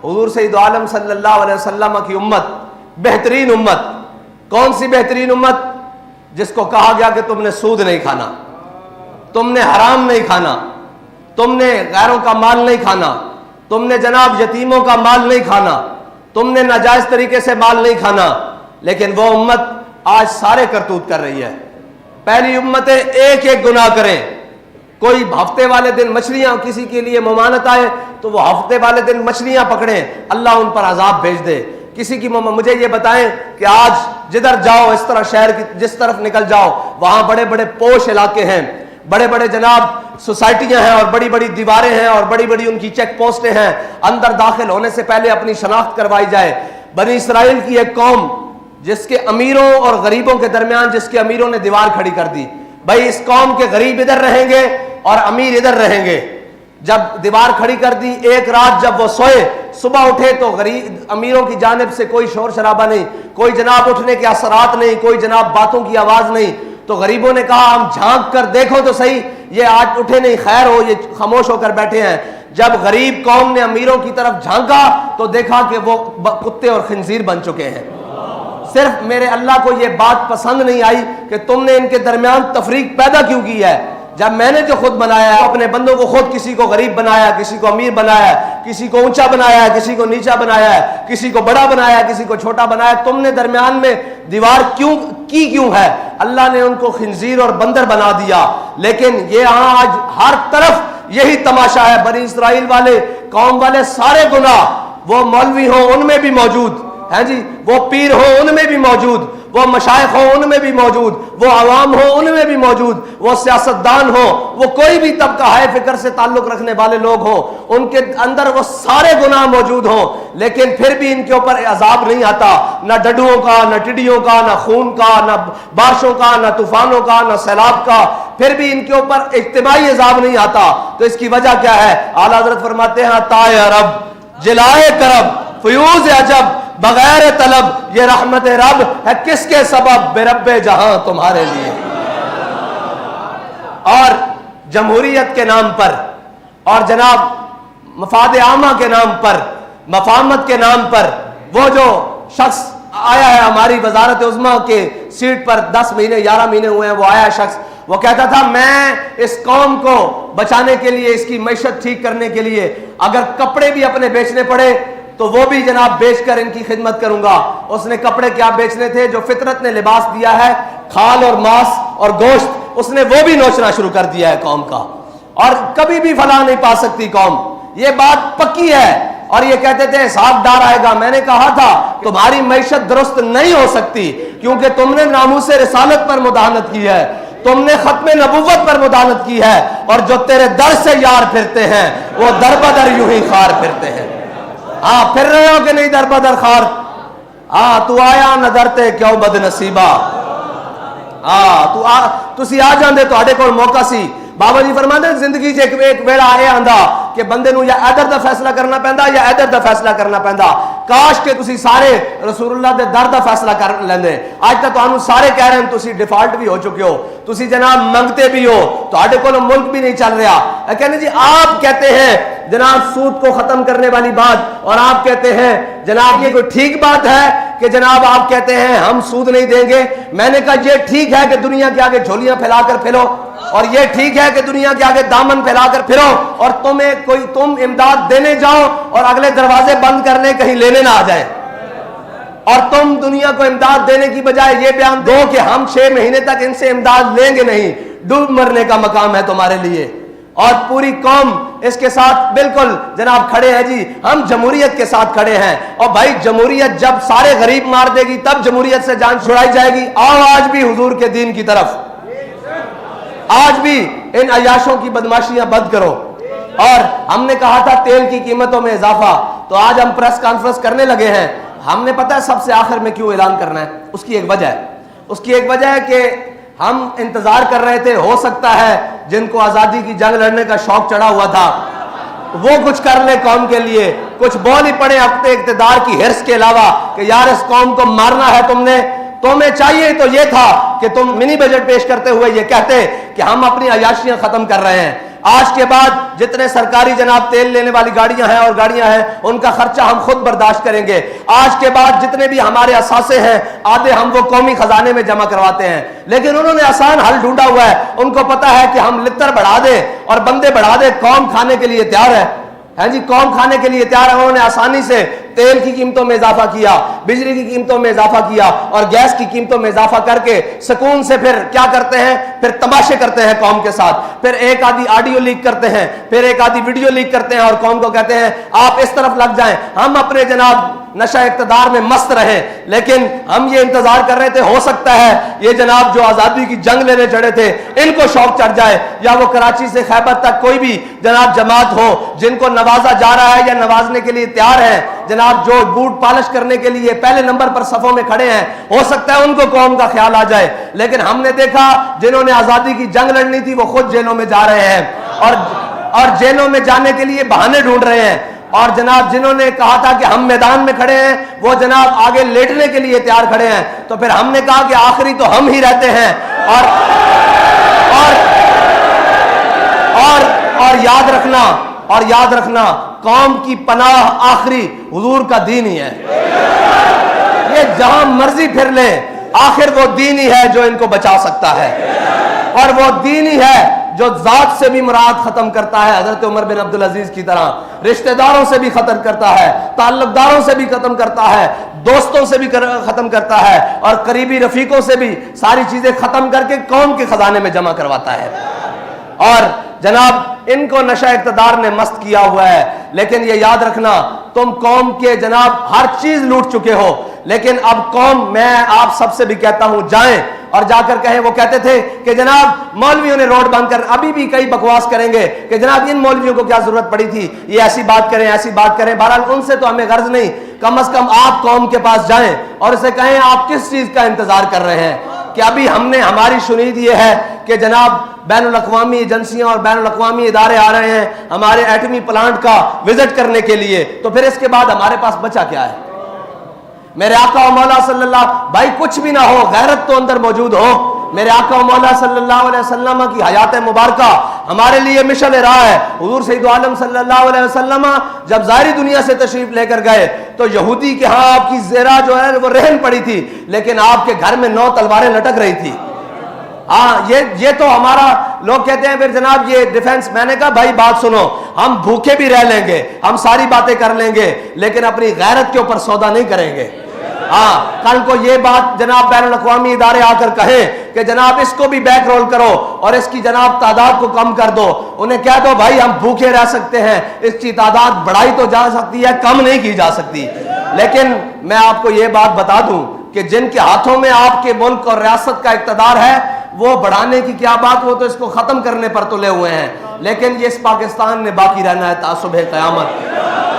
حضور سید عالم صلی اللہ علیہ وسلم کی امت بہترین امت. کون سی بہترین امت؟ جس کو کہا گیا کہ تم نے سود نہیں کھانا، تم نے حرام نہیں کھانا، تم نے غیروں کا مال نہیں کھانا، تم نے جناب یتیموں کا مال نہیں کھانا، تم نے ناجائز طریقے سے مال نہیں کھانا. لیکن وہ امت آج سارے کرتوت کر رہی ہے. پہلی امتیں ایک ایک گناہ کریں. کوئی ہفتے والے دن مچھلیاں کسی کے لیے ممانت آئے تو وہ ہفتے والے دن مچھلیاں پکڑیں، اللہ ان پر عذاب بھیج دے. کسی کی مجھے یہ بتائیں کہ آج جدھر جاؤ اس طرح شہر کی جس طرف نکل جاؤ وہاں بڑے بڑے پوش علاقے ہیں، بڑے بڑے جناب سوسائٹیاں ہیں اور بڑی بڑی دیواریں ہیں اور بڑی بڑی ان کی چیک پوسٹیں ہیں. اندر داخل ہونے سے پہلے اپنی شناخت کروائی جائے. بنی اسرائیل کی ایک قوم جس کے امیروں اور غریبوں کے درمیان جس کے امیروں نے دیوار کھڑی کر دی. بھائی اس قوم کے غریب ادھر رہیں گے اور امیر ادھر رہیں گے. جب دیوار کھڑی کر دی، ایک رات جب وہ سوئے، صبح اٹھے تو غریب امیروں کی جانب سے کوئی شور شرابہ نہیں، کوئی جناب اٹھنے کے اثرات نہیں، کوئی جناب باتوں کی آواز نہیں. تو غریبوں نے کہا ہم جھانک کر دیکھو تو صحیح، یہ آج اٹھے نہیں، خیر ہو یہ خاموش ہو کر بیٹھے ہیں. جب غریب قوم نے امیروں کی طرف جھانکا تو دیکھا کہ وہ کتے اور خنزیر بن چکے ہیں. صرف میرے اللہ کو یہ بات پسند نہیں آئی کہ تم نے ان کے درمیان تفریق پیدا کیوں کی ہے. جب میں نے جو خود بنایا ہے اپنے بندوں کو، خود کسی کو غریب بنایا ہے، کسی کو امیر بنایا ہے، کسی کو اونچا بنایا ہے، کسی کو نیچا بنایا ہے، کسی کو بڑا بنایا ہے، کسی کو چھوٹا بنایا ہے، تم نے درمیان میں دیوار کیوں ہے؟ اللہ نے ان کو خنزیر اور بندر بنا دیا. لیکن یہ آج ہر طرف یہی تماشا ہے. بنی اسرائیل والے قوم والے سارے گناہ، وہ مولوی ہوں ان میں بھی موجود ہیں جی، وہ پیر ہوں ان میں بھی موجود، وہ مشائخ ہوں ان میں بھی موجود، وہ عوام ہوں ان میں بھی موجود، وہ سیاستدان ہوں، وہ کوئی بھی طبقہ ہائے فکر سے تعلق رکھنے والے لوگ ہوں، ان کے اندر وہ سارے گناہ موجود ہوں. لیکن پھر بھی ان کے اوپر عذاب نہیں آتا، نہ ڈڈوؤں کا، نہ ٹڈیوں کا، نہ خون کا، نہ بارشوں کا، نہ طوفانوں کا، نہ سیلاب کا. پھر بھی ان کے اوپر اجتماعی عذاب نہیں آتا. تو اس کی وجہ کیا ہے؟ اعلیٰ حضرت فرماتے ہیں عطائے رب، جلائے کرب، فیوز عجب، بغیر طلب، یہ رحمت رب ہے کس کے سبب؟ بے رب جہاں تمہارے لیے. اور جمہوریت کے نام پر اور جناب مفاد عامہ کے نام پر، مفاہمت کے نام پر، وہ جو شخص آیا ہے ہماری وزارت عظمیٰ کے سیٹ پر 10 مہینے 11 مہینے ہوئے ہیں، وہ آیا شخص، وہ کہتا تھا میں اس قوم کو بچانے کے لیے، اس کی معیشت ٹھیک کرنے کے لیے اگر کپڑے بھی اپنے بیچنے پڑے تو وہ بھی جناب بیچ کر ان کی خدمت کروں گا. اس نے کپڑے کیا بیچنے تھے؟ جو فطرت نے لباس دیا ہے، کھال اور ماس اور گوشت، اس نے وہ بھی نوچنا شروع کر دیا ہے قوم کا. اور کبھی بھی فلاح نہیں پا سکتی قوم، یہ بات پکی ہے. اور یہ کہتے تھے حساب ڈار آئے گا. میں نے کہا تھا تمہاری معیشت درست نہیں ہو سکتی کیونکہ تم نے ناموس رسالت پر مداہنت کی ہے، تم نے ختم نبوت پر مداہنت کی ہے، اور جو تیرے در سے یار پھرتے ہیں وہ در بدر یوں ہی خار پھرتے ہیں. ہاں پھر رہے ہو کہ نہیں در بدر خار؟ ہاں تو آیا نہ درتے کیوں بد نصیبہ. ہاں تسی آ جاندے تواڈے کول موقع سی. بابا جی فرماتے ہیں زندگی چ ایک ویڑا اے آندا کہ بندے نو یا ادھر دا فیصلہ کرنا پیندا یا ادھر دا فیصلہ کرنا پیندا. کاش کہ تسی سارے رسول اللہ دے در دا فیصلہ کر لیندے. اج تک تانوں سارے کہہ رہے ہیں تسی ڈیفالٹ بھی ہو چکے ہو، تسی جناب منگتے بھی ہو، تواڈے کول ملک بھی نہیں چل رہا. کہنے جی آپ کہتے ہیں جناب سود کو ختم کرنے والی بات، اور آپ کہتے ہیں جناب یہ کوئی ٹھیک بات ہے کہ جناب آپ کہتے ہیں ہم سود نہیں دیں گے. میں نے کہا یہ ٹھیک ہے کہ دنیا کے آگے جھولیاں پھیلا کر پھرو، اور یہ ٹھیک ہے کہ دنیا کے آگے دامن پھیلا کر پھرو، اور تم امداد دینے جاؤ اور اگلے دروازے بند کرنے کہیں لینے نہ آ جائیں، اور تم دنیا کو امداد دینے کی بجائے یہ بیان دو کہ ہم 6 مہینے تک ان سے امداد لیں گے نہیں. ڈوب مرنے کا مقام ہے تمہارے لیے. اور پوری قوم اس کے ساتھ بالکل جناب کھڑے ہیں جی، ہم جمہوریت کے ساتھ کھڑے ہیں. اور بھائی جمہوریت جب سارے غریب مار دے گی تب جمہوریت سے جان چھڑائی جائے گی. آؤ آج بھی حضور کے دین کی طرف، آج بھی ان عیاشوں کی بدماشیاں بند کرو. اور ہم نے کہا تھا تیل کی قیمتوں میں اضافہ، تو آج ہم پریس کانفرنس کرنے لگے ہیں. ہم نے پتہ ہے سب سے آخر میں کیوں اعلان کرنا ہے؟ اس کی ایک وجہ ہے. اس کی ایک وجہ ہے کہ ہم انتظار کر رہے تھے، ہو سکتا ہے جن کو آزادی کی جنگ لڑنے کا شوق چڑھا ہوا تھا وہ کچھ کر لے قوم کے لیے، کچھ بول ہی پڑے اپنے اقتدار کی حرص کے علاوہ کہ یار اس قوم کو مارنا ہے تم نے. تمہیں چاہیے تو یہ تھا کہ تم منی بجٹ پیش کرتے ہوئے یہ کہتے کہ ہم اپنی عیاشیاں ختم کر رہے ہیں. آج کے بعد جتنے سرکاری جناب تیل لینے والی گاڑیاں ہیں اور گاڑیاں ہیں ان کا خرچہ ہم خود برداشت کریں گے. آج کے بعد جتنے بھی ہمارے اثاثے ہیں آدھے ہم وہ قومی خزانے میں جمع کرواتے ہیں. لیکن انہوں نے آسان حل ڈھونڈا ہوا ہے. ان کو پتا ہے کہ ہم لتر بڑھا دیں اور بندے بڑھا دیں, قوم کھانے کے لیے تیار ہے. ہاں جی, قوم کھانے کے لیے تیار ہے. انہوں نے آسانی سے تیل کی قیمتوں میں اضافہ کیا, بجلی کی قیمتوں میں اضافہ کیا اور گیس کی قیمتوں میں اضافہ کر کے سکون سے پھر کیا کرتے ہیں, پھر تماشے کرتے ہیں قوم کے ساتھ. پھر ایک آدھی آڈیو لیک کرتے ہیں, پھر ایک آدھی ویڈیو لیک کرتے ہیں اور قوم کو کہتے ہیں آپ اس طرف لگ جائیں. ہم اپنے جناب نشہ اقتدار میں مست رہیں, لیکن ہم یہ انتظار کر رہے تھے ہو سکتا ہے یہ جناب جو آزادی کی جنگ لینے چڑھے تھے ان کو شوق چڑھ جائے, یا وہ کراچی سے خیبر تک کوئی بھی جناب جماعت ہو جن کو نوازا جا رہا ہے یا نوازنے کے لیے تیار ہے جناب, جو بوٹ پالش کرنے کے لیے پہلے نمبر پر صفوں میں کھڑے ہیں, ہو سکتا ہے ان کو قوم کا خیال آ جائے. لیکن ہم نے دیکھا جنہوں نے آزادی کی جنگ لڑنی تھی وہ خود جیلوں میں جا رہے ہیں اور جیلوں میں جانے کے لیے بہانے ڈھونڈ رہے ہیں. اور جناب جنہوں نے کہا تھا کہ ہم میدان میں کھڑے ہیں وہ جناب آگے لیٹنے کے لیے تیار کھڑے ہیں. تو پھر ہم نے کہا کہ آخری تو ہم ہی رہتے ہیں. اور یاد رکھنا قوم کی پناہ آخری حضور کا دین ہی ہے. یہ جہاں مرضی پھر لیں آخر وہ دین ہی ہے جو ان کو بچا سکتا ہے, اور وہ دین ہی ہے جو ذات سے بھی مراد ختم کرتا ہے حضرت عمر بن عبدالعزیز کی طرح, رشتہ داروں سے بھی ختم کرتا ہے, تعلق داروں سے بھی ختم کرتا ہے, دوستوں سے بھی ختم کرتا ہے, اور قریبی رفیقوں سے بھی ساری چیزیں ختم کر کے قوم کے خزانے میں جمع کرواتا ہے. اور جناب ان کو نشہ اقتدار نے مست کیا ہوا ہے. لیکن یہ یاد رکھنا تم قوم کے جناب ہر چیز لوٹ چکے ہو, لیکن اب قوم, میں آپ سب سے بھی کہتا ہوں جائیں اور جا کر کہیں. وہ کہتے تھے کہ جناب مولویوں نے روڈ بند کر, ابھی بھی کئی بکواس کریں گے کہ جناب ان مولویوں کو کیا ضرورت پڑی تھی, یہ ایسی بات کریں ایسی بات کریں. بہرحال ان سے تو ہمیں غرض نہیں, کم از کم آپ قوم کے پاس جائیں اور اسے کہیں آپ کس چیز کا انتظار کر رہے ہیں. کہ ابھی ہماری شنید یہ ہے کہ جناب بین الاقوامی ایجنسیاں اور بین الاقوامی ادارے آ رہے ہیں ہمارے ایٹمی پلانٹ کا وزٹ کرنے کے لیے, تو پھر اس کے بعد ہمارے پاس بچا کیا ہے؟ میرے آقا و مولا صلی اللہ, بھائی کچھ بھی نہ ہو غیرت تو اندر موجود ہو. میرے آقا و مولا صلی اللہ علیہ وسلم کی حیات مبارکہ ہمارے لیے مشعل راہ ہے. حضور سید عالم صلی اللہ علیہ وسلم جب ظاہری دنیا سے تشریف لے کر گئے تو یہودی کے ہاں آپ کی زیرہ جو ہے وہ رہن پڑی تھی, لیکن آپ کے گھر میں 9 تلواریں لٹک رہی تھی. ہاں یہ تو ہمارا, لوگ کہتے ہیں پھر جناب یہ ڈیفنس. میں نے کہا بھائی بات سنو, ہم بھوکے بھی رہ لیں گے, ہم ساری باتیں کر لیں گے, لیکن اپنی غیرت کے اوپر سودا نہیں کریں گے. ہاں کل کو یہ بات جناب بین الاقوامی ادارے آ کر کہیں کہ جناب اس کو بھی بیک رول کرو اور اس کی جناب تعداد کو کم کر دو, انہیں کہہ دو بھائی ہم بھوکے رہ سکتے ہیں, اس کی تعداد بڑھائی تو جا سکتی ہے, کم نہیں کی جا سکتی. لیکن میں آپ کو یہ بات بتا دوں کہ جن کے ہاتھوں میں آپ کے ملک اور ریاست کا اقتدار ہے وہ بڑھانے کی کیا بات, وہ تو اس کو ختم کرنے پر تلے ہوئے ہیں. لیکن یہ اس پاکستان نے باقی رہنا ہے تا صبح قیامت,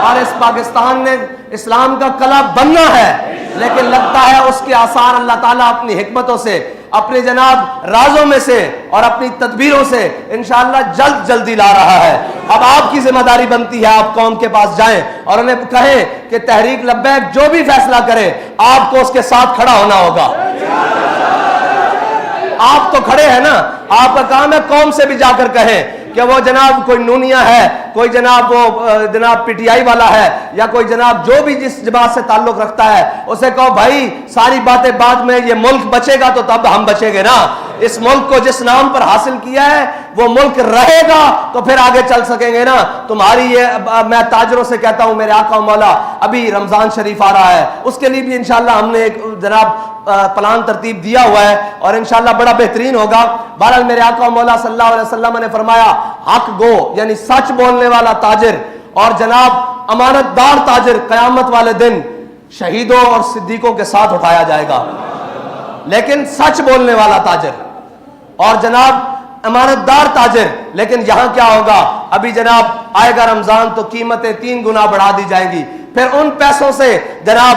اور اس پاکستان نے اسلام کا قلعہ بننا ہے. لیکن لگتا ہے اس کے آثار اللہ تعالیٰ اپنی حکمتوں سے, اپنے جناب رازوں میں سے اور اپنی تدبیروں سے انشاءاللہ جلدی لا رہا ہے. اب آپ کی ذمہ داری بنتی ہے آپ قوم کے پاس جائیں اور انہیں کہیں کہ تحریک لبیک جو بھی فیصلہ کرے آپ کو اس کے ساتھ کھڑا ہونا ہوگا. آپ تو کھڑے ہیں نا, آپ کا کام ہے قوم سے بھی جا کر کہیں کہ وہ جناب کوئی نونیا ہے, کوئی جناب وہ جناب پی ٹی آئی والا ہے, یا کوئی جناب جو بھی جس جماعت سے تعلق رکھتا ہے, اسے کہو بھائی ساری باتیں بعد میں, یہ ملک بچے گا تو تب ہم بچیں گے نا. اس ملک کو جس نام پر حاصل کیا ہے وہ ملک رہے گا تو پھر آگے چل سکیں گے نا. تمہاری یہ, میں تاجروں سے کہتا ہوں میرے آقا و مولا ابھی رمضان شریف آ رہا ہے, اس کے لیے بھی انشاءاللہ ہم نے ایک جناب پلان ترتیب دیا ہوا ہے اور انشاءاللہ بڑا بہترین ہوگا. بہرحال میرے آقا و مولا صلی اللہ علیہ وسلم نے فرمایا حق گو یعنی سچ بولنے والا تاجر اور جناب امانت دار تاجر قیامت والے دن شہیدوں اور صدیقوں کے ساتھ اٹھایا جائے گا. لیکن سچ بولنے والا تاجر اور جناب امانت دار تاجر, لیکن یہاں کیا ہوگا, ابھی جناب آئے گا رمضان تو قیمتیں 3 گنا بڑھا دی جائیں گی. پھر ان پیسوں سے جناب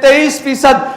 23%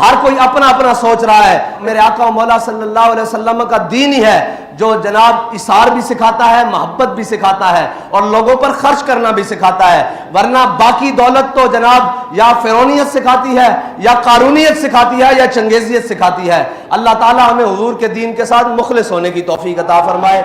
ہر کوئی اپنا اپنا سوچ رہا ہے. میرے آقا و مولا صلی اللہ علیہ وسلم کا دین ہی ہے جو جناب اثار بھی سکھاتا ہے, محبت بھی سکھاتا ہے, اور لوگوں پر خرچ کرنا بھی سکھاتا ہے. ورنہ باقی دولت تو جناب یا فرعونیت سکھاتی ہے, یا قارونیت سکھاتی ہے, یا چنگیزیت سکھاتی ہے. اللہ تعالی ہمیں حضور کے دین کے ساتھ مخلص ہونے کی توفیق عطا فرمائے.